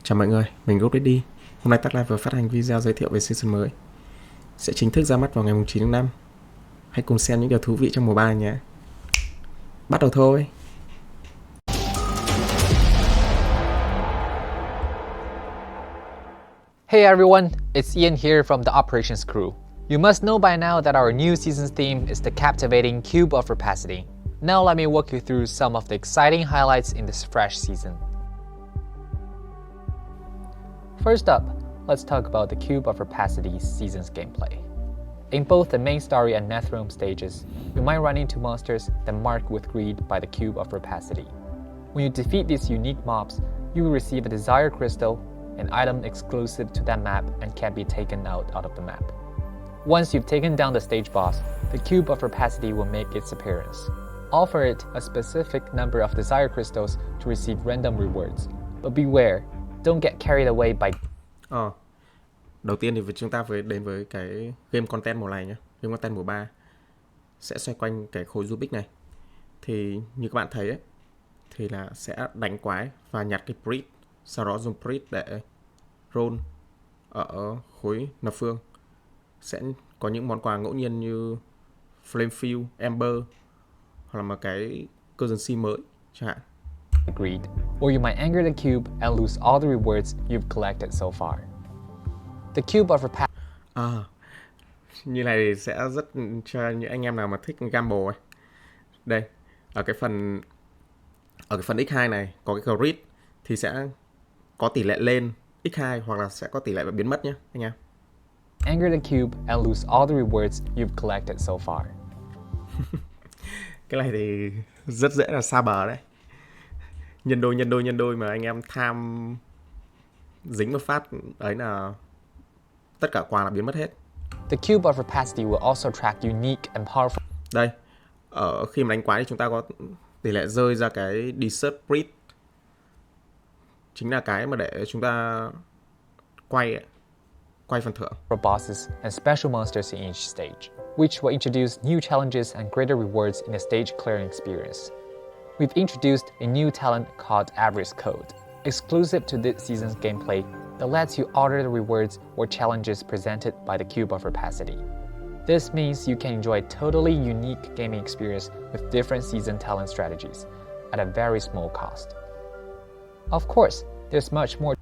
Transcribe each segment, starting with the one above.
Chào mọi người, mình GukDaddy. Hôm nay Tắt Live vừa phát hành video giới thiệu về season mới. Sẽ chính thức ra mắt vào ngày 9 tháng 5. Hãy cùng xem những điều thú vị trong mùa 3 nhé. Bắt đầu thôi. Hey everyone, it's Ian here from the operations crew. You must know by now that our new season's theme is the captivating Cube of Rapacity. Now let me walk you through some of the exciting highlights in this fresh season. First up, let's talk about the Cube of Rapacity's season's gameplay. In both the main story and Netherrealm stages, you might run into monsters that mark with greed by the Cube of Rapacity. When you defeat these unique mobs, you will receive a Desire Crystal, an item exclusive to that map and can be taken out of the map. Once you've taken down the stage boss, the Cube of Rapacity will make its appearance. Offer it a specific number of Desire Crystals to receive random rewards, but beware, don't get carried away by... Đầu tiên thì chúng ta đến với cái game content mùa này nhé. Game content mùa 3 sẽ xoay quanh cái khối Rubik này. Thì như các bạn thấy ấy, thì là sẽ đánh quái và nhặt cái Priest, sau đó dùng Priest để roll ở khối nập phương. Sẽ có những món quà ngẫu nhiên như Flame Fuel, Ember hoặc là một cái currency mới chẳng hạn. Greed, or you might anger the cube and lose all the rewards you've collected so far. The Cube of Rapacity. Như này thì sẽ rất cho những anh em nào mà thích gamble ấy. Đây, ở cái phần x2 này có cái grid thì sẽ có tỷ lệ lên x2 hoặc là sẽ có tỷ lệ biến mất nhé anh em. Anger the cube and lose all the rewards you've collected so far. Cái này thì rất dễ là xa bờ đấy. Nhân đôi mà anh em tham dính một phát ấy là tất cả quà là biến mất hết. The Cube of Rapacity will also track unique and powerful. Đây, ở khi mà đánh quái thì chúng ta có tỷ lệ rơi ra cái Desert Priest. Chính là cái mà để chúng ta quay phần thưởng. Bosses and special monsters in each stage, which will introduce new challenges and greater rewards in the stage clearing experience. We've introduced a new talent called Avarice Code, exclusive to this season's gameplay, that lets you alter the rewards or challenges presented by the Cube of Rapacity. This means you can enjoy a totally unique gaming experience with different season talent strategies at a very small cost. Of course, there's much more.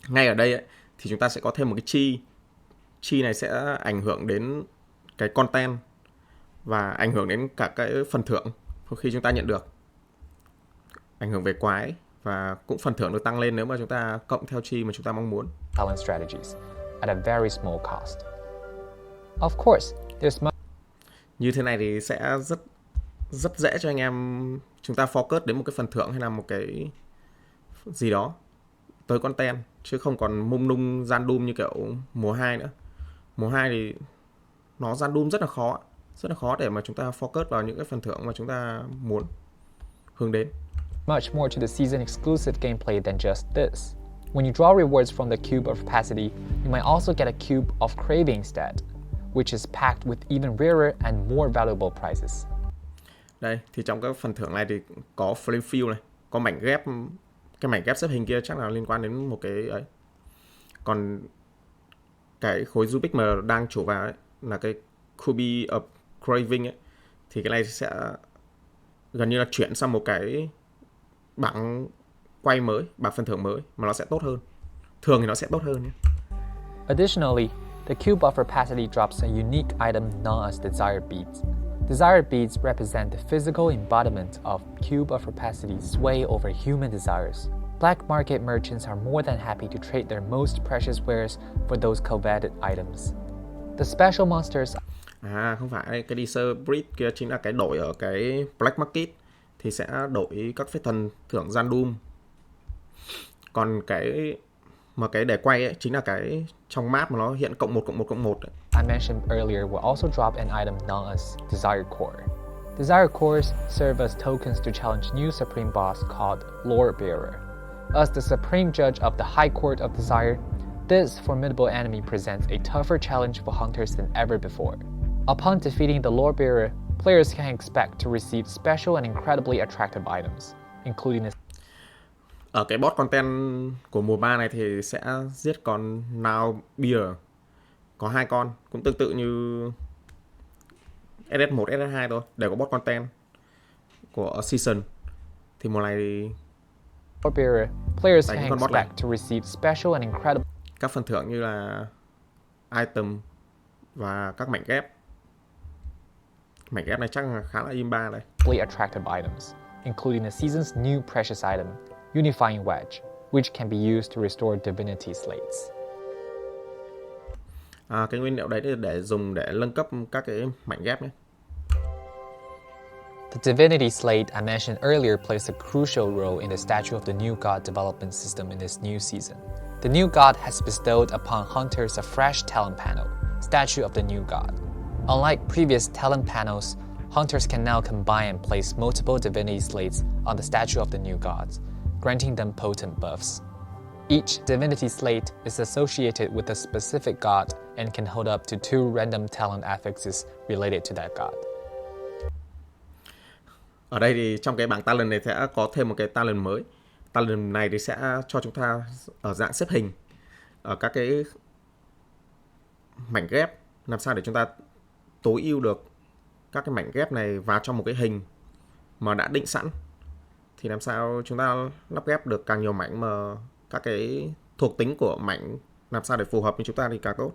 Ngay ở đây ấy, thì chúng ta sẽ có thêm một cái chi. Chi này sẽ ảnh hưởng đến cái content và ảnh hưởng đến cả cái phần thưởng khi chúng ta nhận được. Ảnh hưởng về quái và cũng phần thưởng được tăng lên nếu mà chúng ta cộng theo chi mà chúng ta mong muốn. Talent strategies at a very small cost. Of course, there's như thế này thì sẽ rất dễ cho anh em chúng ta focus đến một cái phần thưởng hay là một cái gì đó tới content chứ không còn mông lung random như kiểu mùa 2 nữa. Mùa 2 thì nó random rất là khó để mà chúng ta focus vào những cái phần thưởng mà chúng ta muốn hướng đến. Much more to the season exclusive gameplay than just this. When you draw rewards from the Cube of Rapacity, you might also get a Cube of Craving instead, which is packed with even rarer and more valuable prizes. Đây, thì trong cái phần thưởng này thì có Flame Fuel này, có mảnh ghép, cái mảnh ghép xếp hình kia chắc là liên quan đến một cái ấy. Còn cái khối Rubik mà đang chủ vào ấy là cái Cube of Craving ấy, thì cái này sẽ gần như là chuyển sang một cái bảng quay mới, bảng phần thưởng mới mà nó sẽ tốt hơn. Thường thì nó sẽ tốt hơn nhé. Additionally, the Cube of Rapacity drops a unique item known as Desire Beads. Desire Beads represent the physical embodiment of Cube of Rapacity's sway over human desires. Black market merchants are more than happy to trade their most precious wares for those coveted items. The special monsters... không phải, cái Desert Breed kia chính là cái đổi ở cái Black Market thì sẽ đổi các phép thần thưởng random. Còn cái để quay ấy chính là cái trong map mà nó hiện cộng 1 ấy. I mentioned earlier will also drop an item known as Desire Core. Desire Cores serve as tokens to challenge new supreme boss called Lore Bearer. As the supreme judge of the High Court of Desire, this formidable enemy presents a tougher challenge for hunters than ever before. Upon defeating the Lore Bearer, players can expect to receive special and incredibly attractive items, including Ở cái boss content của mùa 3 này thì sẽ giết con Now Beer. Có 2 con, cũng tương tự như SS1, SS2 thôi, đều có boss content của season. Thì mùa này thì players đánh can con boss này. expect to receive special and incredible Các phần thưởng như là item và các mảnh ghép. Mảnh ghép này chắc là khá là imba đây. attractive items, including the season's new precious item, Unifying Wedge, which can be used to restore divinity slates. Cái nguyên liệu đấy để dùng để nâng cấp các cái mảnh ghép nhé. The divinity slate I mentioned earlier plays a crucial role in the statue of the new god development system in this new season. The new god has bestowed upon hunters a fresh talent panel, Statue of the New God. Unlike previous talent panels, hunters can now combine and place multiple divinity slates on the Statue of the New Gods, granting them potent buffs. Each divinity slate is associated with a specific god and can hold up to 2 random talent affixes related to that god. Ở đây thì trong cái bảng talent này sẽ có thêm một cái talent mới. Talent này thì sẽ cho chúng ta ở dạng xếp hình ở các cái mảnh ghép, làm sao để chúng ta tối ưu được các cái mảnh ghép này vào trong một cái hình mà đã định sẵn. Thì làm sao chúng ta lắp ghép được càng nhiều mảnh mà các cái thuộc tính của mảnh làm sao để phù hợp với chúng ta thì càng tốt.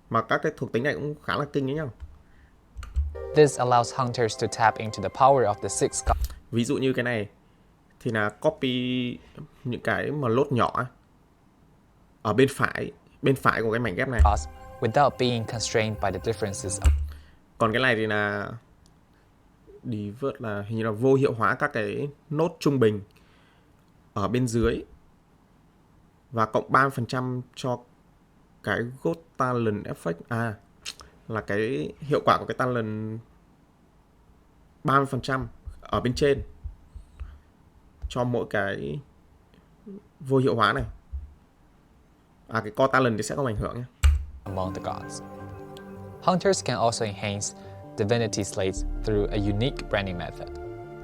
Mà các cái thuộc tính này cũng khá là kinh đấy nhá. This allows hunters to tap into the power of the 6 gods. Ví dụ như cái này thì là copy những cái mà lốt nhỏ ở bên phải của cái mảnh ghép này. Without being constrained by the differences. Còn cái này thì là divert, là hình như là vô hiệu hóa các cái nốt trung bình ở bên dưới và cộng 30% cho cái God Talent Effect. Là cái hiệu quả của cái talent 30% ở bên trên cho mỗi cái vô hiệu hóa này. Cái core talent thì sẽ không ảnh hưởng nhé. Among the gods. Hunters can also enhance divinity slates through a unique branding method.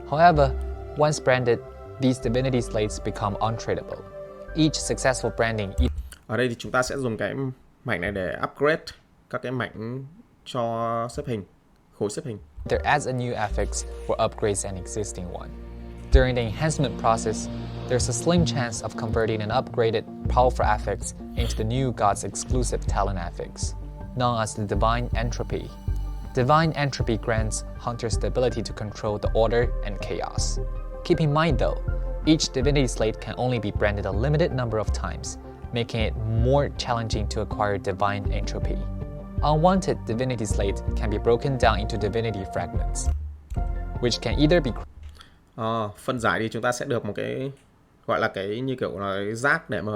However, once branded, these divinity slates become untradeable. Each successful branding. Ở đây thì chúng ta sẽ dùng cái mảnh này để upgrade các cái mảnh cho xếp hình, khối xếp hình. There adds a new affix or upgrades an existing one. During the enhancement process, there's a slim chance of converting an upgraded powerful affix into the new god's exclusive talent affix, known as the Divine Entropy. Divine Entropy grants hunters the ability to control the order and chaos. Keep in mind though, each divinity slate can only be branded a limited number of times, making it more challenging to acquire Divine Entropy. Unwanted divinity slate can be broken down into divinity fragments, which can either be phân giải thì chúng ta sẽ được một cái gọi là cái như kiểu là cái rác để mà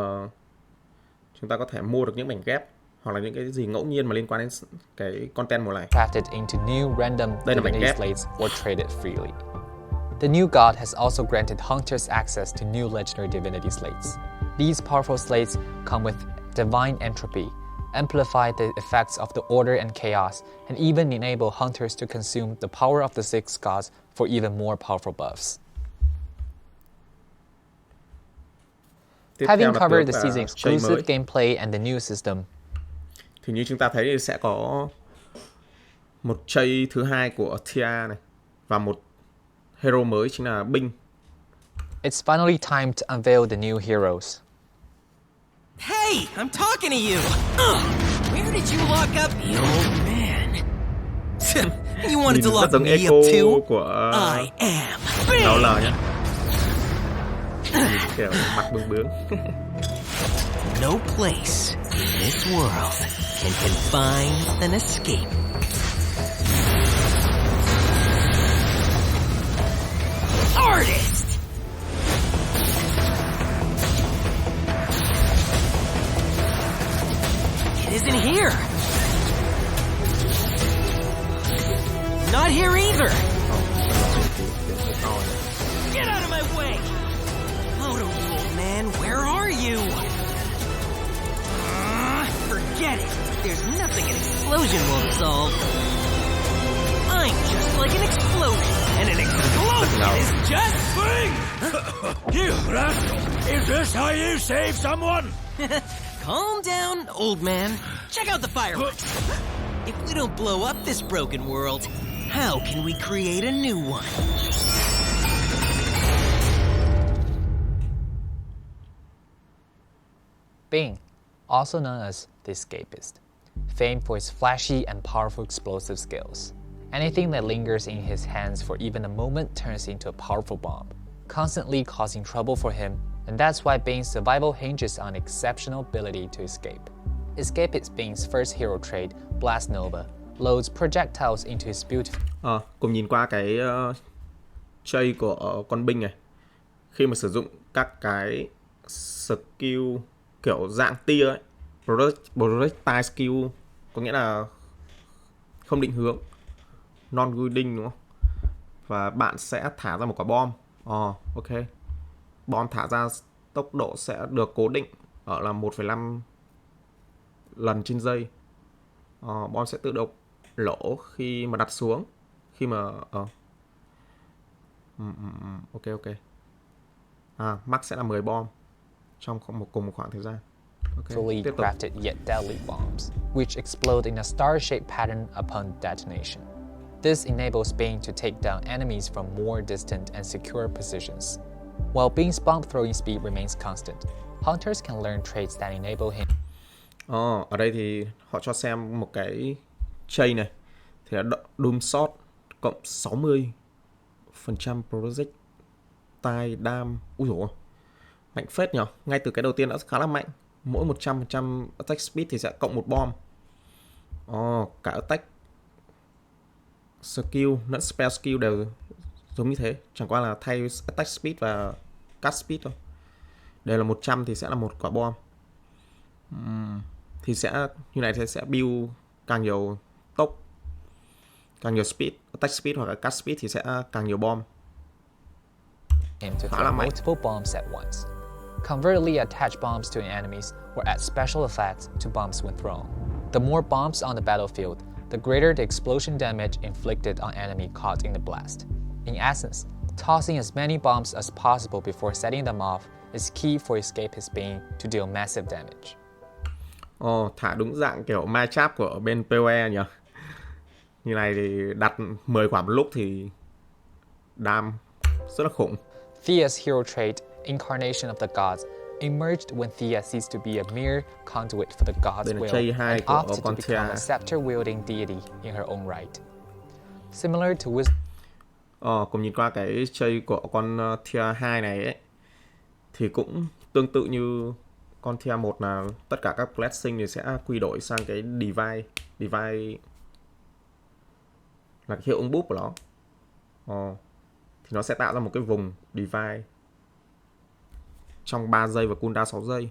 chúng ta có thể mua được những mảnh ghép hoặc là những cái gì ngẫu nhiên mà liên quan đến cái content mùa này. Crafted into new random Đây là mảnh divinity ghép. slates or traded freely. The new god has also granted hunters access to new legendary divinity slates. These powerful slates come with divine entropy, amplify the effects of the order and chaos, and even enable hunters to consume the power of the 6 gods for even more powerful buffs. Having covered the season exclusive gameplay and the new system, thì như chúng ta thấy thì sẽ có một chây thứ hai của Tiết này và một hero mới chính là Binh. it's finally time to unveil the new heroes. Hey, I'm talking to you. Where did you lock up the old man? You wanted to Nhìn rất lock giống me echo up too? của I am Lão big. L nhá. Nhìn kiểu mặt bướng bướng. No place in this world can confine an escape. Artist! It isn't here. Not here either. Get out of my way! Photo, you old man, where are you? Forget it. There's nothing an explosion won't solve. time, just like an explosion. And an explosion is just free! You rascal! Is this how you save someone? Calm down, old man. Check out the fireworks. If we don't blow up this broken world, how can we create a new one? Bing, also known as the Escapist, famed for his flashy and powerful explosive skills. Anything that lingers in his hands for even a moment turns into a powerful bomb, constantly causing trouble for him, and that's why Bing's survival hinges on exceptional ability to escape. Escape is Bing's first hero trait, Blast Nova, loads projectiles into his beautiful... Cùng nhìn qua cái trait của con Bing này. Khi mà sử dụng các cái skill kiểu dạng tia ấy, projectile skill, có nghĩa là không định hướng, non-guiding đúng không? Và bạn sẽ thả ra một quả bom. Ok. Bom thả ra tốc độ sẽ được cố định ở là 1,5 lần trên giây. Bom sẽ tự động lỗ khi mà đặt xuống. Khi mà ok. Max sẽ là 10 bom trong cùng một khoảng thời gian. Fully crafted yet deadly bombs, which explode in a star-shaped pattern upon detonation. This enables Bing to take down enemies from more distant and secure positions. While Bing's bomb throwing speed remains constant, hunters can learn traits that enable him. Ở đây thì họ cho xem một cái trait này. Thì là Doom Shot cộng 60% projectile dam. Úi dồi ôi, mạnh phết nhỉ. Ngay từ cái đầu tiên đã khá là mạnh. Mỗi 100% attack speed thì sẽ cộng một bom. Cả attack skill lẫn spell skill đều giống như thế. Chẳng qua là thay attack speed và cast speed thôi. Đây là 100 thì sẽ là một quả bom. Thì sẽ như này thì sẽ build càng nhiều tốc, càng nhiều speed, attack speed hoặc là cast speed thì sẽ càng nhiều bom. To throw multiple bombs at once. Covertly attach bombs to enemies or add special effects to bombs when thrown. The more bombs on the battlefield, the greater the explosion damage inflicted on enemy caught in the blast. In essence, tossing as many bombs as possible before setting them off is key for escapist Bing to deal massive damage. Thả đúng dạng kiểu ma cháp của bên PoE nhỉ. Như này thì đặt 10 quả một lúc thì đam rất là khủng. Thea's hero trait, Incarnation of the Gods, emerged when Thea ceased to be a mere conduit for the gods' will and opted to become a scepter-wielding deity in her own right. Similar to wisdom. Cùng nhìn qua cái trait của con Thea 2 này ấy, thì cũng tương tự như con Thea 1 là tất cả các blessing thì sẽ quy đổi sang cái divide. Divide là cái hiệu ứng boost của nó. Thì nó sẽ tạo ra một cái vùng divide trong 3 giây và cooldown 6 giây.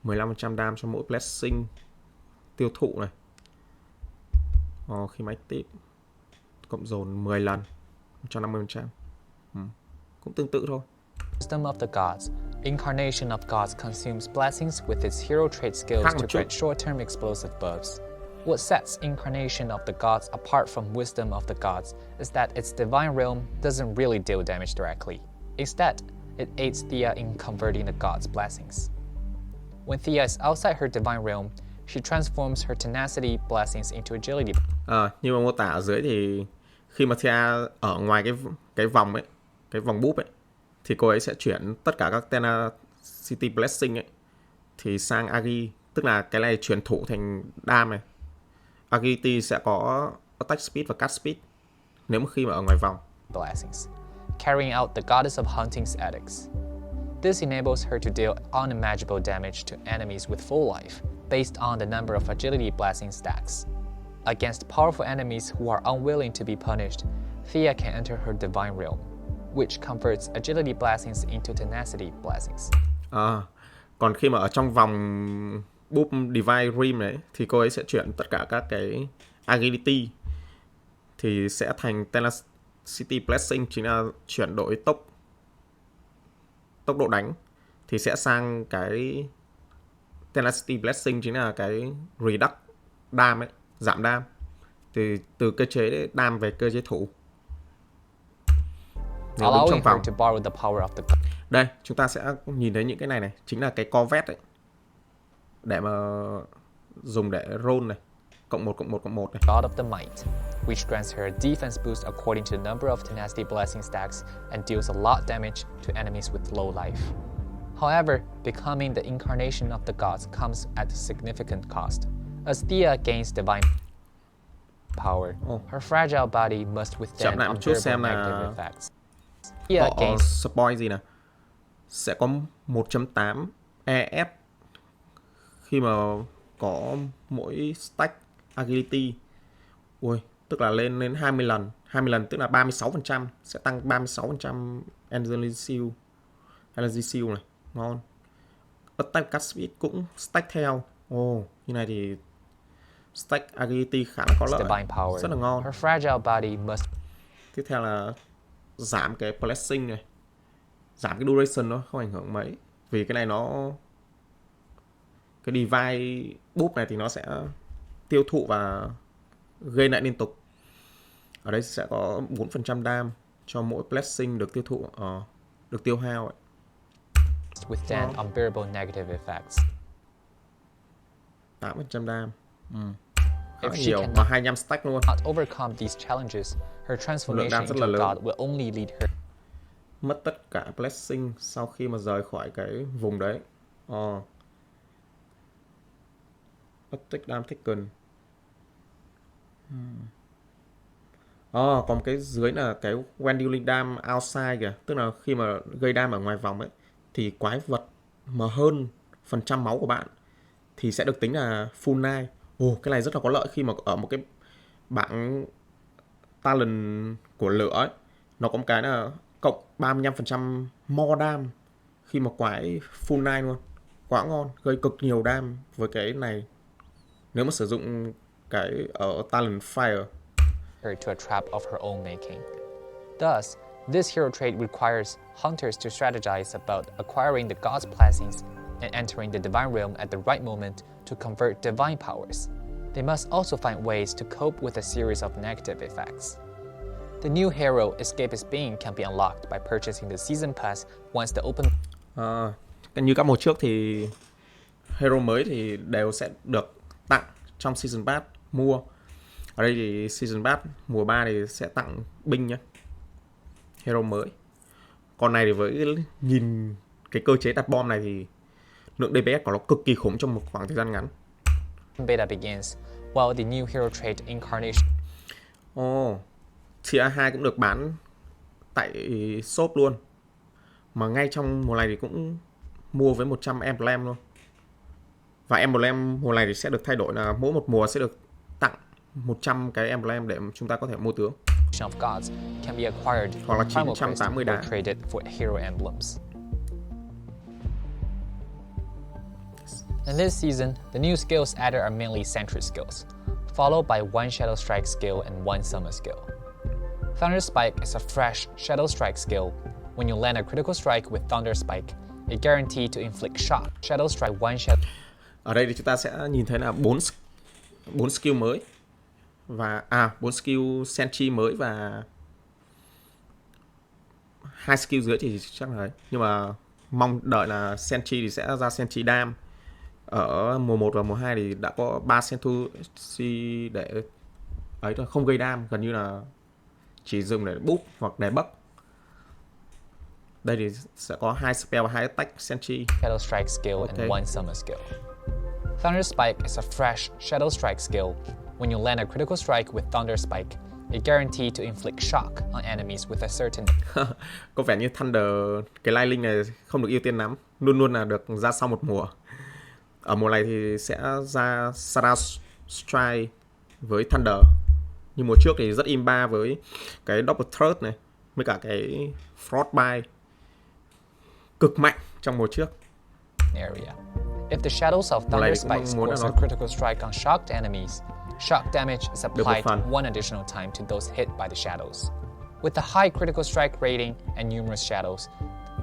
15% dam cho mỗi blessing tiêu thụ này. Khi máy active cộng dồn 10 lần cho 50%. Cũng tương tự thôi. Wisdom of the Gods, Incarnation of Gods consumes blessings with its hero trait skills to grant short-term explosive buffs. What sets Incarnation of the Gods apart from Wisdom of the Gods is that its divine realm doesn't really deal damage directly. Instead, it aids Thea in converting the gods' blessings. When Thea is outside her divine realm, she transforms her tenacity blessings into agility. Như mà mô tả ở dưới thì khi mà Thea ở ngoài cái vòng ấy, cái vòng búp ấy, thì cô ấy sẽ chuyển tất cả các tenacity blessing ấy thì sang agi, tức là cái này chuyển thủ thành đam này. Agility sẽ có attack speed và cast speed nếu mà khi mà ở ngoài vòng. Blessings, carrying out the goddess of hunting's edicts. This enables her to deal unimaginable damage to enemies with full life, based on the number of agility blessing stacks. Against powerful enemies who are unwilling to be punished, Thea can enter her divine realm, which converts agility blessings into tenacity blessings. Còn khi mà ở trong vòng búp divine realm đấy thì cô ấy sẽ chuyển tất cả các cái agility thì sẽ thành tenacity blessing, chính là chuyển đổi tốc độ đánh, thì sẽ sang cái tenacity blessing, chính là cái reduct dam ấy, giảm dam. Thì từ cơ chế đam về cơ chế thủ. Nếu đứng allowing trong her vòng. to borrow the power of the Đây, chúng ta sẽ nhìn thấy những cái này. Chính là cái Corvette ấy. Để mà dùng để roll này. Cộng 1 này. God of the Might, which grants her a defense boost according to the number of tenacity blessing stacks and deals a lot damage to enemies with low life. However, becoming the incarnation of the gods comes at a significant cost. As Thea gains divine power, her fragile body must withstand lại một chút xem unbearable là negative effects. Thea họ gains spoil gì nào. Sẽ có 1.8 EF khi mà có mỗi stack agility. Ui, tức là lên 20 lần. 20 lần tức là 36%, sẽ tăng 36% energy shield này, ngon. Attack cast speed cũng stack theo. Như này thì stack agility khá là có lợi. divine power. Rất là ngon. Her fragile body must Tiếp theo là giảm cái blessing này. Giảm cái duration nó không ảnh hưởng mấy. Vì cái này nó cái divine boost này thì nó sẽ tiêu thụ và gây lại liên tục. Ở đây sẽ có 4% dam cho mỗi blessing được tiêu thụ được tiêu hao ấy. withstand unbearable negative effects. 8% dam. Khá If là she nhiều cannot và 25 stack luôn. overcome these challenges, her transformation đam rất into là a lớn. god will only lead her Mất tất cả blessing sau khi mà rời khỏi cái vùng đấy. Attack dam taken. Còn cái dưới là cái when dealing dam outside kìa. Tức là khi mà gây dam ở ngoài vòng ấy, thì quái vật mà hơn phần trăm máu của bạn thì sẽ được tính là full knife. Cái này rất là có lợi khi mà ở một cái bảng talent của lửa ấy, nó có một cái là cộng 35% more dam khi mà quái full knife luôn. Quá ngon, gây cực nhiều dam với cái này nếu mà sử dụng cái ở talent fire. to a trap of her own making. Thus, this hero trait requires hunters to strategize about acquiring the god's blessings and entering the divine realm at the right moment to convert divine powers. They must also find ways to cope with a series of negative effects. The new hero Escapist Being can be unlocked by purchasing the season pass once the open Như các mùa trước thì hero mới thì đều sẽ được tặng trong season pass mua. Ở đây thì season pass mùa 3 thì sẽ tặng binh nhé, hero mới. Còn này thì với nhìn cái cơ chế đặt bom này thì lượng DPS của nó cực kỳ khủng trong một khoảng thời gian ngắn. beta begins, while the new hero trait incarnation Tier 2 cũng được bán tại shop luôn. Mà ngay trong mùa này thì cũng mua với 100 emblem luôn. Và emblem mùa này thì sẽ được thay đổi là mỗi một mùa sẽ được tặng 100 cái emblem để chúng ta có thể mua tướng. of gods can be acquired Hoặc là from primal quest 980 or đá. traded for hero emblems. In this season, the new skills added are mainly sentry skills, followed by one Shadow Strike skill and one Summer skill. Thunder Spike is a fresh Shadow Strike skill. When you land a critical strike with Thunder Spike, it guaranteed to inflict shock. Shadow Strike one shadow. Ở đây thì chúng ta sẽ nhìn thấy là 4 skill mới và 4 skill sentry mới và 2 skill dưới thì chắc là đấy. Nhưng mà mong đợi là sentry thì sẽ ra sentry dam. Ở mùa 1 và mùa 2 thì đã có 3 sentry để ấy thôi, không gây dam, gần như là chỉ dùng để boost hoặc để buff. Đây thì sẽ có 2 spell và 2 attack sentry. Shadow Strike skill and one Summer skill. Thunder Spike is a fresh Shadow Strike skill. When you land a critical strike with Thunder Spike, it guaranteed to inflict shock on enemies with a certain. Có vẻ như Thunder, cái Lightning này không được ưu tiên lắm, luôn luôn là được ra sau một mùa. Ở mùa này thì sẽ ra Shadow Strike với Thunder. Nhưng mùa trước thì rất imba với cái Double Third này, với cả cái Frostbite cực mạnh trong mùa trước. Area. If the shadows of Thunder Spike scores a critical strike on shocked enemies, shock damage is applied one additional time to those hit by the shadows. With the high critical strike rating and numerous shadows,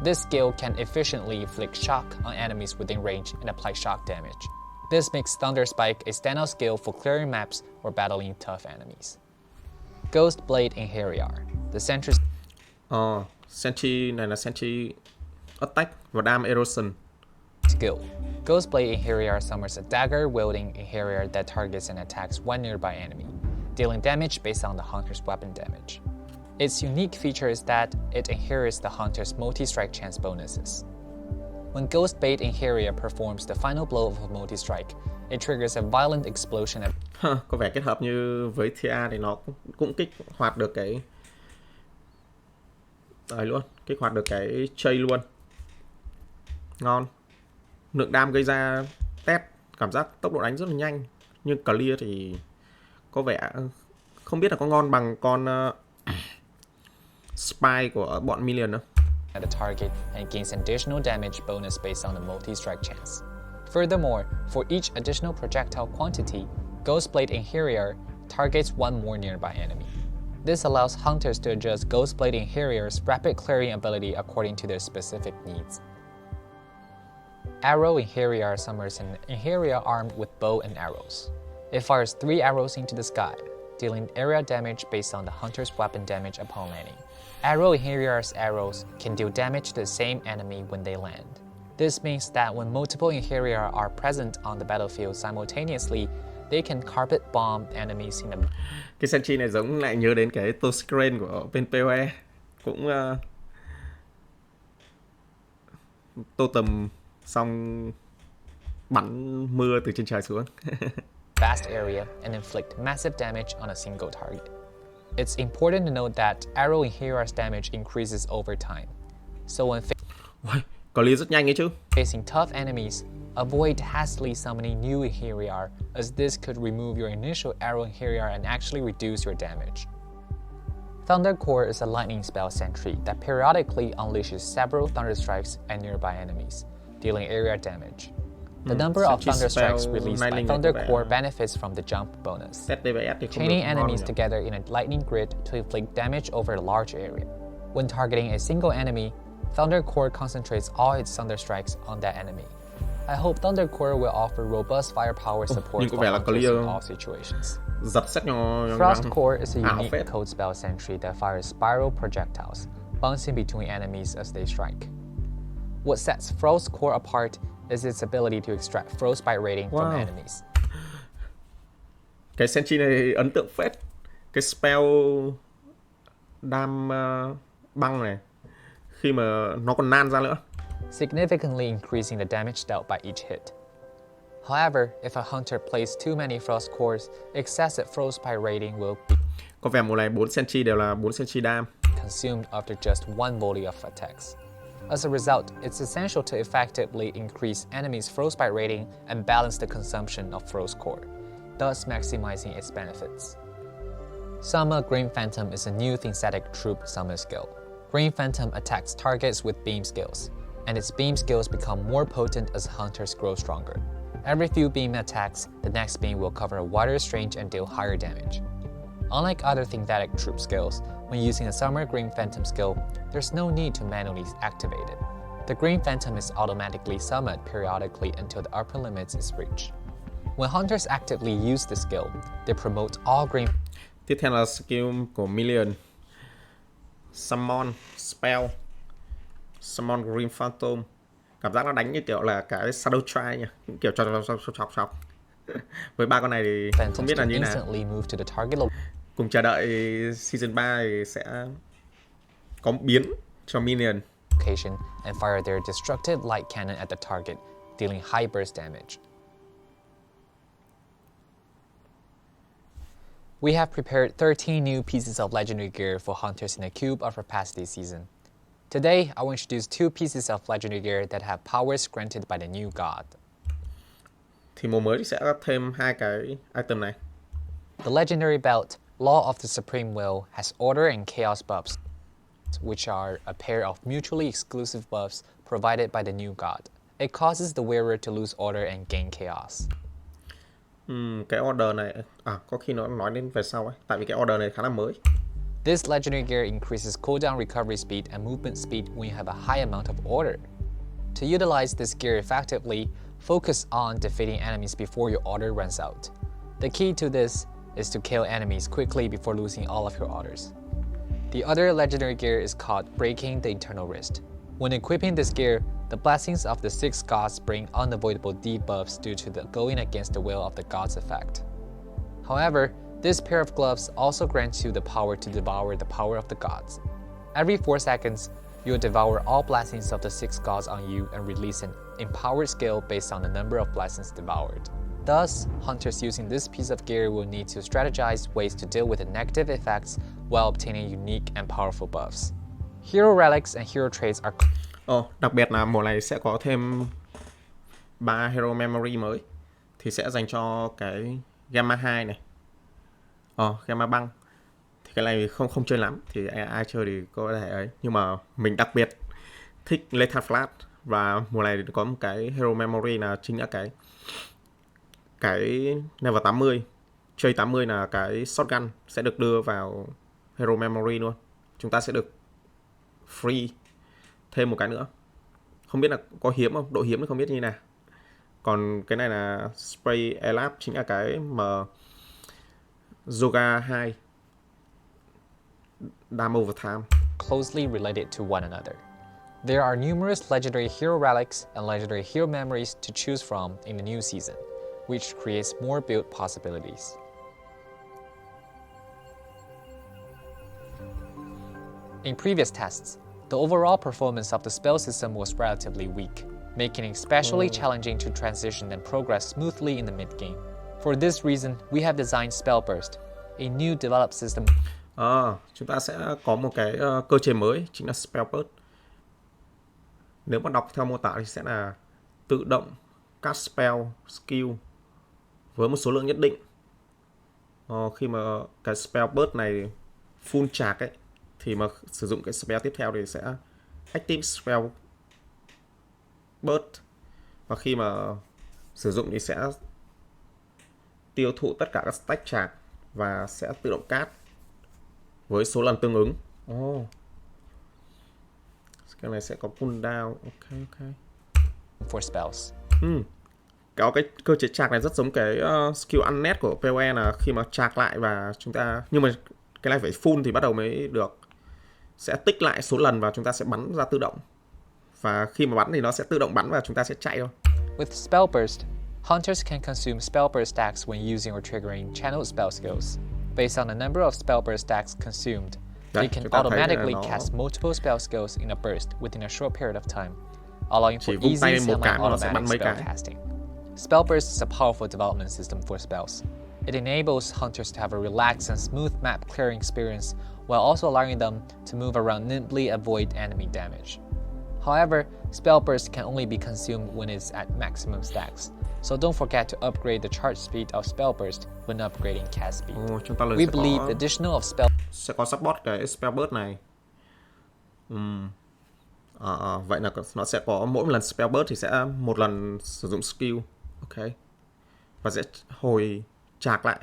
this skill can efficiently inflict shock on enemies within range and apply shock damage. This makes Thunder Spike a standout skill for clearing maps or battling tough enemies. Ghost Blade in Harrier. The sentry Sentry này là Sentry Attack và Dam Erosion. skill. Ghost Blade in Harrier summons a dagger wielding in Harrier that targets and attacks one nearby enemy, dealing damage based on the hunter's weapon damage. Its unique feature is that it inherits the hunter's multi-strike chance bonuses. When Ghost Blade in Harrier performs the final blow of a multi-strike, it triggers a violent explosion at Có vẻ kết hợp như với Tiết thì nó cũng kích hoạt được cái đấy luôn, kích hoạt được cái chây luôn. Ngon. Lượng đam gây ra test, cảm giác tốc độ đánh rất là nhanh. Nhưng clear thì có vẻ không biết là có ngon bằng con Spy của bọn Million không? the target and gains additional damage bonus based on the multi-strike chance. Furthermore, for each additional projectile quantity, Ghost Blade in Harrier targets one more nearby enemy. This allows hunters to adjust Ghost Blade in Harrier's rapid clearing ability according to their specific needs. Arrow in Harrier summons an Harrier armed with bow and arrows. It fires 3 arrows into the sky, dealing area damage based on the hunter's weapon damage upon landing. Arrow in Harrier's arrows can deal damage to the same enemy when they land. This means that when multiple Harrier are present on the battlefield simultaneously, they can carpet bomb enemies in a... Cái Sentry này giống lại nhớ đến cái Torchligh của bên PoE. Cũng totem xong bắn mưa từ trên trời xuống. vast area and inflict massive damage on a single target. It's important to note that arrow in Harrier's damage increases over time. So when Uầy, clear rất nhanh ấy chứ. facing tough enemies, avoid hastily summoning new Harrier, as this could remove your initial arrow in Harrier and actually reduce your damage. Thunder Core is a lightning spell sentry that periodically unleashes several thunder strikes at nearby enemies, dealing area damage. The number of Sentry thunder strikes spell released by lightning Thunder có vẻ- Core benefits from the jump bonus, Set DPS thì không chaining được ngon enemies nhỉ? together in a lightning grid to inflict damage over a large area. When targeting a single enemy, Thunder Core concentrates all its thunder strikes on that enemy. I hope Thunder Core will offer robust firepower support nhưng có for vẻ là hunters clear. in all situations. Giật xét nhỏ Frost Core is a ảo unique phết. code spell sentry that fires spiral projectiles, bouncing between enemies as they strike. What sets Frost Core apart is its ability to extract frostbite rating from Wow. enemies. Cái Sentry này ấn tượng phết. Cái spell đam băng này, khi mà nó còn nan ra nữa. Significantly increasing the damage dealt by each hit. However, if a hunter plays too many Frost Cores, excessive frostbite rating will be Có vẻ mùa này 4 Sentry đều là 4 Sentry đam. consumed after just one volley of attacks. As a result, it's essential to effectively increase enemies' frostbite rating and balance the consumption of Frost Core, thus maximizing its benefits. Summer Green Phantom is a new synthetic troop summon skill. Green Phantom attacks targets with beam skills, and its beam skills become more potent as hunters grow stronger. Every few beam attacks, the next beam will cover a wider range and deal higher damage. Unlike other synthetic troop skills, when using a Summer Green Phantom skill, there's no need to manually activate it. The Green Phantom is automatically summoned periodically until the upper limits is reached. When hunters actively use the skill, they promote all green Tiếp theo là skill của Million. Summon spell. Summon Green Phantom. Cảm giác nó đánh như kiểu là cái Shadow Try nhỉ, những kiểu chọc. Với ba con này thì không phantoms biết là can như nào. instantly move to the target Cùng chờ đợi season 3 thì sẽ có biến cho Million. location and fire their destructive light cannon at the target, dealing high burst damage. We have prepared 13 new pieces of legendary gear for hunters in the Cube of Rapacity season. Today, I will introduce 2 pieces of legendary gear that have powers granted by the new god. Thì mùa mới thì sẽ có thêm 2 cái item này. The legendary belt, Law of the Supreme Will, has order and chaos buffs, which are a pair of mutually exclusive buffs provided by the new god. It causes the wearer to lose order and gain chaos. Cái order này có khi nó nói đến về sau ấy, tại vì cái order này khá là mới. This legendary gear increases cooldown recovery speed and movement speed when you have a high amount of order. To utilize this gear effectively, Focus on defeating enemies before your order runs out. The key to this is to kill enemies quickly before losing all of your orders. The other legendary gear is called Breaking the Eternal Wrist. When equipping this gear, the blessings of the 6 gods bring unavoidable debuffs due to the going against the will of the gods effect. However, this pair of gloves also grants you the power to devour the power of the gods. Every 4 seconds, you'll devour all blessings of the 6 gods on you and release an empowered skill based on the number of blessings devoured. Thus, hunters using this piece of gear will need to strategize ways to deal with the negative effects while obtaining unique and powerful buffs. Hero relics and hero traits are... Đặc biệt là mùa này sẽ có thêm 3 hero memory mới. Thì sẽ dành cho cái Gamma 2 này. Gamma băng. Thì cái này không chơi lắm. Thì ai chơi thì có thể ấy. Nhưng mà mình đặc biệt thích Lethal Flash. Và mùa này có một cái hero memory là chính là cái level 80. Chơi 80 là cái shotgun sẽ được đưa vào hero memory luôn. Chúng ta sẽ được free thêm một cái nữa. Không biết là có hiếm không? Độ hiếm thì không biết như nào. Còn cái này là spray elap, chính là cái mà Yoga 2 Dam over time. Closely related to one another. There are numerous legendary hero relics and legendary hero memories to choose from in the new season, which creates more build possibilities. In previous tests, the overall performance of the spell system was relatively weak, making it especially challenging to transition and progress smoothly in the mid-game. For this reason, we have designed Spell Burst, a new developed system. Chúng ta sẽ có một cái cơ chế mới, chính là Spell Burst. Nếu mà đọc theo mô tả thì sẽ là tự động cast spell skill với một số lượng nhất định. Khi mà cái Spell Burst này full chạc ấy, thì mà sử dụng cái spell tiếp theo thì sẽ active spell burst, và khi mà sử dụng thì sẽ tiêu thụ tất cả các stack chạc và sẽ tự động cast với số lần tương ứng. Cái này sẽ có cooldown. Ok. For spells. Cái cơ chế chạc này rất giống cái skill unnet của PoE, là khi mà chạc lại và chúng ta, nhưng mà cái này phải full thì bắt đầu mới được, sẽ tích lại số lần và chúng ta sẽ bắn ra tự động. Và khi mà bắn thì nó sẽ tự động bắn và chúng ta sẽ chạy thôi. With Spell Burst, hunters can consume Spell Burst stacks when using or triggering channeled spell skills. Based on the number of Spell Burst stacks consumed, they can automatically cast multiple spell skills in a burst within a short period of time, allowing for easy semi-automatic spell casting. Spell Burst is a powerful development system for spells. It enables hunters to have a relaxed and smooth map clearing experience while also allowing them to move around nimbly and avoid enemy damage. However, Spell Burst can only be consumed when it's at maximum stacks, so don't forget to upgrade the charge speed of Spell Burst when upgrading cast speed. We believe the additional of spell sẽ có support cái Spell Burst này. Vậy là nó sẽ có mỗi một lần Spell Burst thì sẽ một lần sử dụng skill. Ok. Và sẽ hồi chạc lại,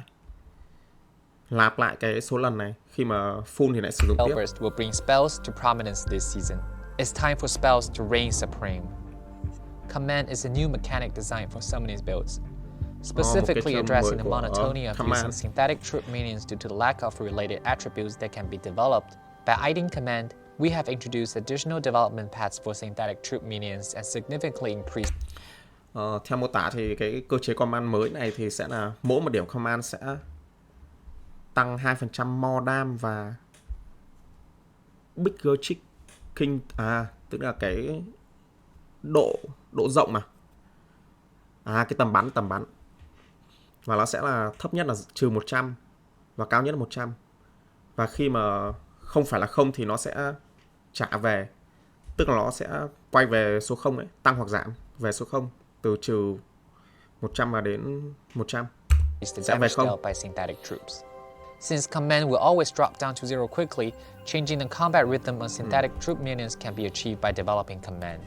lặp lại cái số lần này. Khi mà full thì lại sử dụng tiếp. Spell Burst will bring spells to prominence this season. It's time for spells to reign supreme. Command is a new mechanic designed for some of these builds, specifically addressing the monotony of using synthetic troop minions due to the lack of related attributes that can be developed. By adding Command, we have introduced additional development paths for synthetic troop minions and significantly increased. Theo mô tả thì cái cơ chế command mới này thì sẽ là mỗi một điểm command sẽ tăng 2% more dam và bigger chicken, tức là cái độ rộng mà. Cái tầm bắn. Và nó sẽ là thấp nhất là trừ 100 và cao nhất là 100. Và khi mà không phải là 0 thì nó sẽ trả về, tức là nó sẽ quay về số 0 ấy, tăng hoặc giảm về số 0 từ trừ 100 và đến 100. Sẽ về 0. Since command will always drop down to 0 quickly, changing the combat rhythm on synthetic troop minions can be achieved by developing command.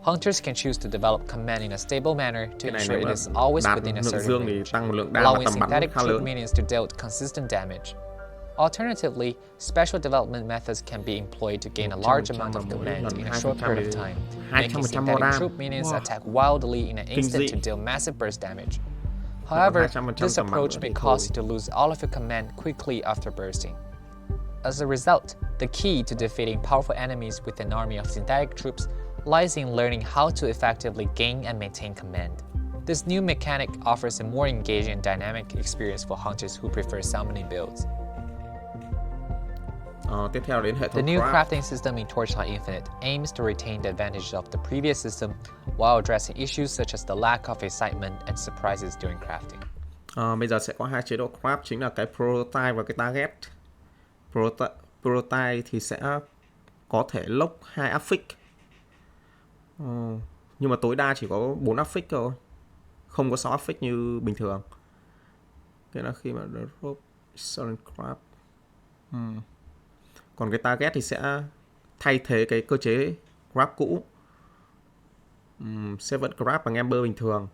Hunters can choose to develop command in a stable manner to ensure it is always within a certain range, allowing synthetic troop minions to deal consistent damage. Alternatively, special development methods can be employed to gain a large amount of command in a short period of time, making synthetic troop minions attack wildly in an instant to deal massive burst damage. However, this approach may cause you to lose all of your command quickly after bursting. As a result, the key to defeating powerful enemies with an army of synthetic troops lies in learning how to effectively gain and maintain command. This new mechanic offers a more engaging and dynamic experience for hunters who prefer summoning builds. Tiếp theo đến hệ thống The new craft. crafting system in Torchlight Infinite aims to retain the advantage of the previous system while addressing issues such as the lack of excitement and surprises during crafting. Bây giờ sẽ có hai chế độ craft, chính là cái prototype và cái target. Prototype thì sẽ có thể lock 2 affix. Nhưng mà tối đa chỉ có 4 affix thôi, không có 6 affix như bình thường. Cái là khi mà drop solid craft. Còn cái target thì sẽ thay thế cái cơ chế grab cũ, sẽ vẫn grab bằng ember bình thường,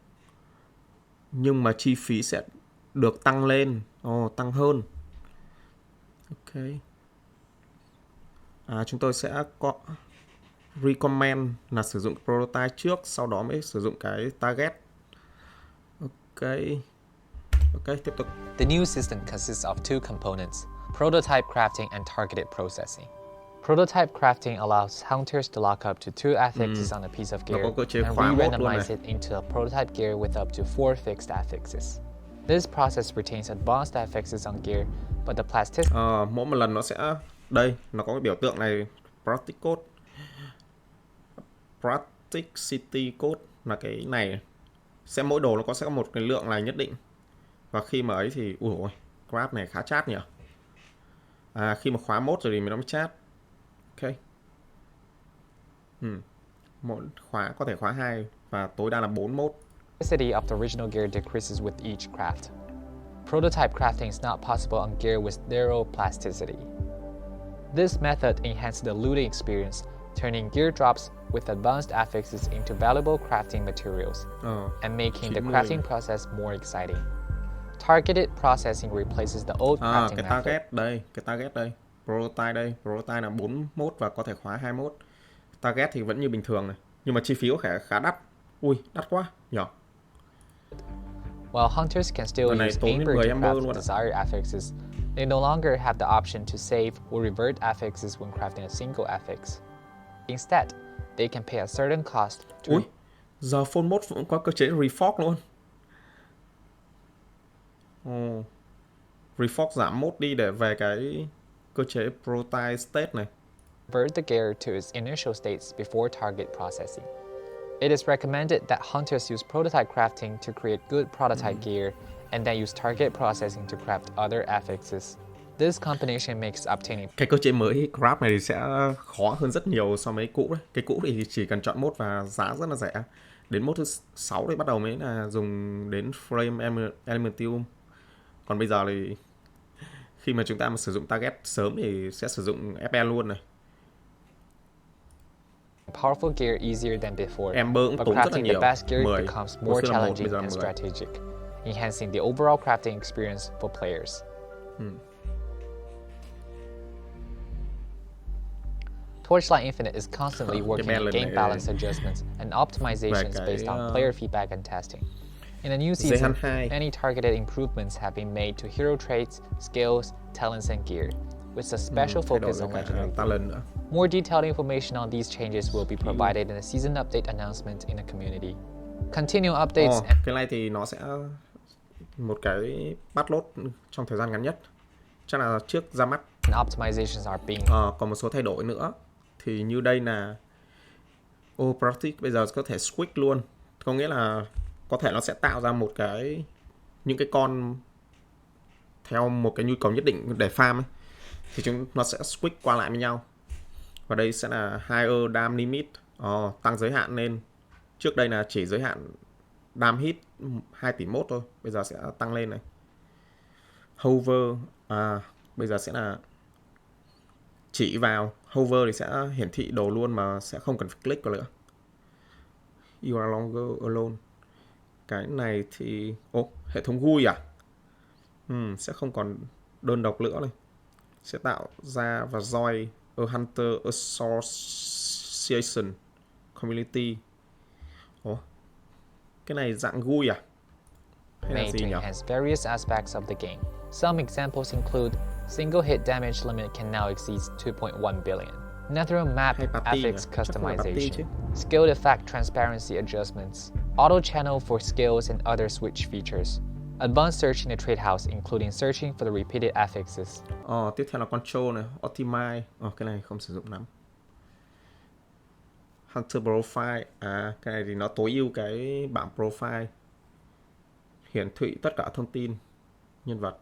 nhưng mà chi phí sẽ được tăng lên, tăng hơn. Ok. Chúng tôi sẽ có recommend là sử dụng prototype trước, sau đó mới sử dụng cái target. Ok, tiếp tục. The new system consists of two components: prototype crafting and targeted processing. Prototype crafting allows hunters to lock up to 2 affixes on a piece of gear and re-randomize it into a prototype gear with up to 4 fixed affixes. This process retains advanced affixes on gear, but the plasticity... Mỗi một lần nó sẽ... Đây, nó có cái biểu tượng này, Rapacity code là cái này. Sẽ mỗi đồ nó sẽ có một cái lượng này nhất định. Và khi mà ấy thì... Ui, grab này khá chát nhỉ. Khi mà khóa mode rồi thì mình mới chat. Ok. Mỗi khóa có thể khóa 2 và tối đa là 4 mode. Plasticity of the original gear decreases with each craft. Prototype crafting is not possible on gear with zero plasticity. This method enhances the looting experience, turning gear drops with advanced affixes into valuable crafting materials and making the crafting process more exciting. Targeted processing replaces the old crafting cái target đây, cái target đây, prototype là 4 mode và có thể khóa 2 mode. Target thì vẫn như bình thường này, nhưng mà chi phí có khá đắt. Ui, đắt quá, nhỏ. While hunters can still use Amber to craft desired affixes, they no longer have the option to save or revert affixes when crafting a single affix. Instead, they can pay a certain cost to... Ui, giờ full mode cũng có cơ chế refork luôn. Refork giảm mode đi để về cái cơ chế prototype state này. Revert the gear to its initial states before target processing. It is recommended that hunters use prototype crafting to create good prototype gear and then use target processing to craft other affixes. This combination makes obtaining... Cái cơ chế mới craft này thì sẽ khó hơn rất nhiều so với cũ đấy. Cái cũ thì chỉ cần chọn mode và giá rất là rẻ. Đến mode thứ 6 thì bắt đầu mới là dùng đến frame elementium. Còn bây giờ thì khi mà chúng ta mà sử dụng target sớm thì sẽ sử dụng FE luôn này. Powerful gear easier than before, Ember cũng but tốn rất là crafting nhiều. the best gear 10. becomes more challenging and strategic, enhancing the overall crafting experience for players. Torchlight Infinite is constantly working on game balance adjustments and optimizations based on player feedback and testing. In the new season, many targeted improvements have been made to hero traits, skills, talents, and gear, with a special focus on legendary. More detailed information on these changes will be provided in a season update announcement in the community. Continue updates. Cái này thì nó sẽ một cái patch load trong thời gian ngắn nhất, chắc là trước ra mắt. Optimizations are being. Còn một số thay đổi nữa thì như đây là practice bây giờ có thể switch luôn, có nghĩa là có thể nó sẽ tạo ra một cái những cái con theo một cái nhu cầu nhất định để farm ấy, thì nó sẽ switch qua lại với nhau. Và đây sẽ là higher dam limit, tăng giới hạn lên. Trước đây là chỉ giới hạn dam hit 2 tỷ mốt thôi, bây giờ sẽ tăng lên này. Hover bây giờ sẽ là chỉ vào hover thì sẽ hiển thị đồ luôn mà sẽ không cần phải click vào nữa. You are longer alone. Cái này thì hệ thống GUI sẽ không còn đơn độc nữa này. sẽ tạo ra và join a Hunter Association Community. Ủa, cái này dạng GUI à? Hay là Main gì to nhỉ? enhance various aspects of the game. Some examples include single hit damage limit can now exceed 2.1 billion. Netherrealm map Hay party affix nhỉ? Chắc không phải party chứ. customization, skill effect transparency adjustments, auto channel for skills and other switch features, advanced search in the trade house including searching for the repeated affixes. Tiếp theo là control này, optimize. Cái này không sử dụng lắm. Hunter profile, cái này thì nó tối ưu cái bảng profile, hiển thị tất cả thông tin nhân vật.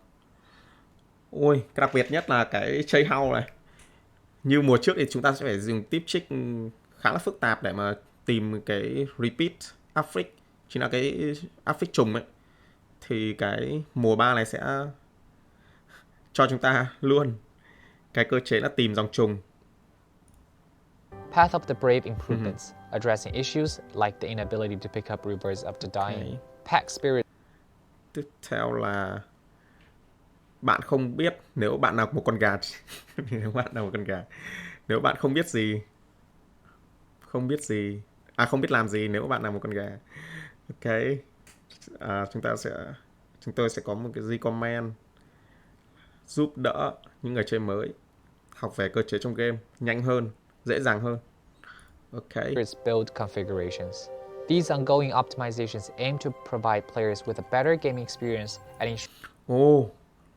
Ôi, cái đặc biệt nhất là cái chase house này. Như mùa trước thì chúng ta sẽ phải dùng tip trick khá là phức tạp để mà tìm cái repeat affix, chính là cái affix trùng ấy. Thì cái mùa 3 này sẽ cho chúng ta luôn cái cơ chế là tìm dòng trùng. Path of the Brave improvements, addressing issues like the inability to pick up Reverse of the Dying. Pack Spirit. Tiếp theo là bạn không biết nếu bạn là một con gà. Nếu bạn là một con gà, nếu bạn không biết biết làm gì nếu bạn là một con gà. Ok, chúng tôi sẽ có một cái recommend giúp đỡ những người chơi mới học về cơ chế trong game nhanh hơn, dễ dàng hơn. Ok. Build configurations. These ongoing optimizations aim to provide players with a better gaming experience and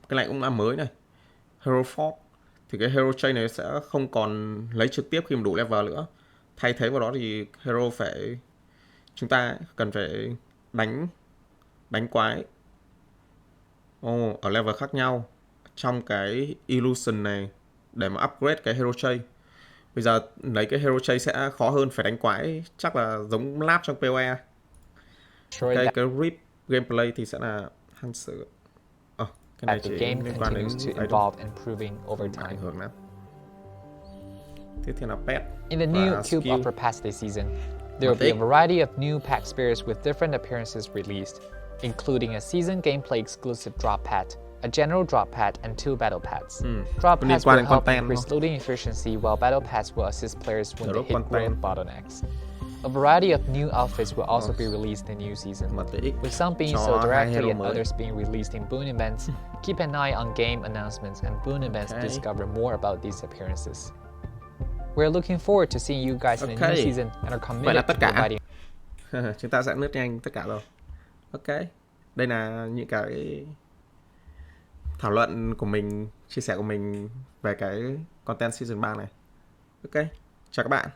cái này cũng là mới này. Hero Fork. Thì cái Hero Chain này sẽ không còn lấy trực tiếp khi mà đủ level nữa. Thay thế vào đó thì Hero chúng ta cần phải đánh quái ở level khác nhau trong cái Illusion này để mà upgrade cái Hero Chain. Bây giờ lấy cái Hero Chain sẽ khó hơn, phải đánh quái chắc là giống lab trong PoE. Cái RIP gameplay thì sẽ là Hunter. Cái này chỉ game liên quan đến continues to evolve and improving over time. ảnh hưởng lắm. Tiếp theo là pet. In the new và Cube skill. of Rapacity season, there will be a variety of new pack spirits with different appearances released, including a season gameplay exclusive drop pad, a general drop pad, and 2 battle pads. Drop pads will help increase loading efficiency, while battle pads will assist players when they hit growth bottlenecks. A variety of new outfits will also be released in the new season, with some being sold directly and others being released in boon events. Keep an eye on game announcements and boon events to discover more about these appearances. We're looking forward to seeing you guys in the new season and are committed to providing. Chúng ta sẽ lướt nhanh tất cả rồi. Ok, đây là những cái thảo luận của mình, chia sẻ của mình về cái content season 3 này. Ok, chào các bạn.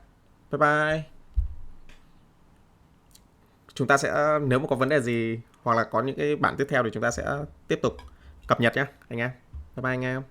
Bye bye. Chúng ta sẽ, nếu mà có vấn đề gì hoặc là có những cái bản tiếp theo thì chúng ta sẽ tiếp tục cập nhật nhé anh em. Bye bye anh em.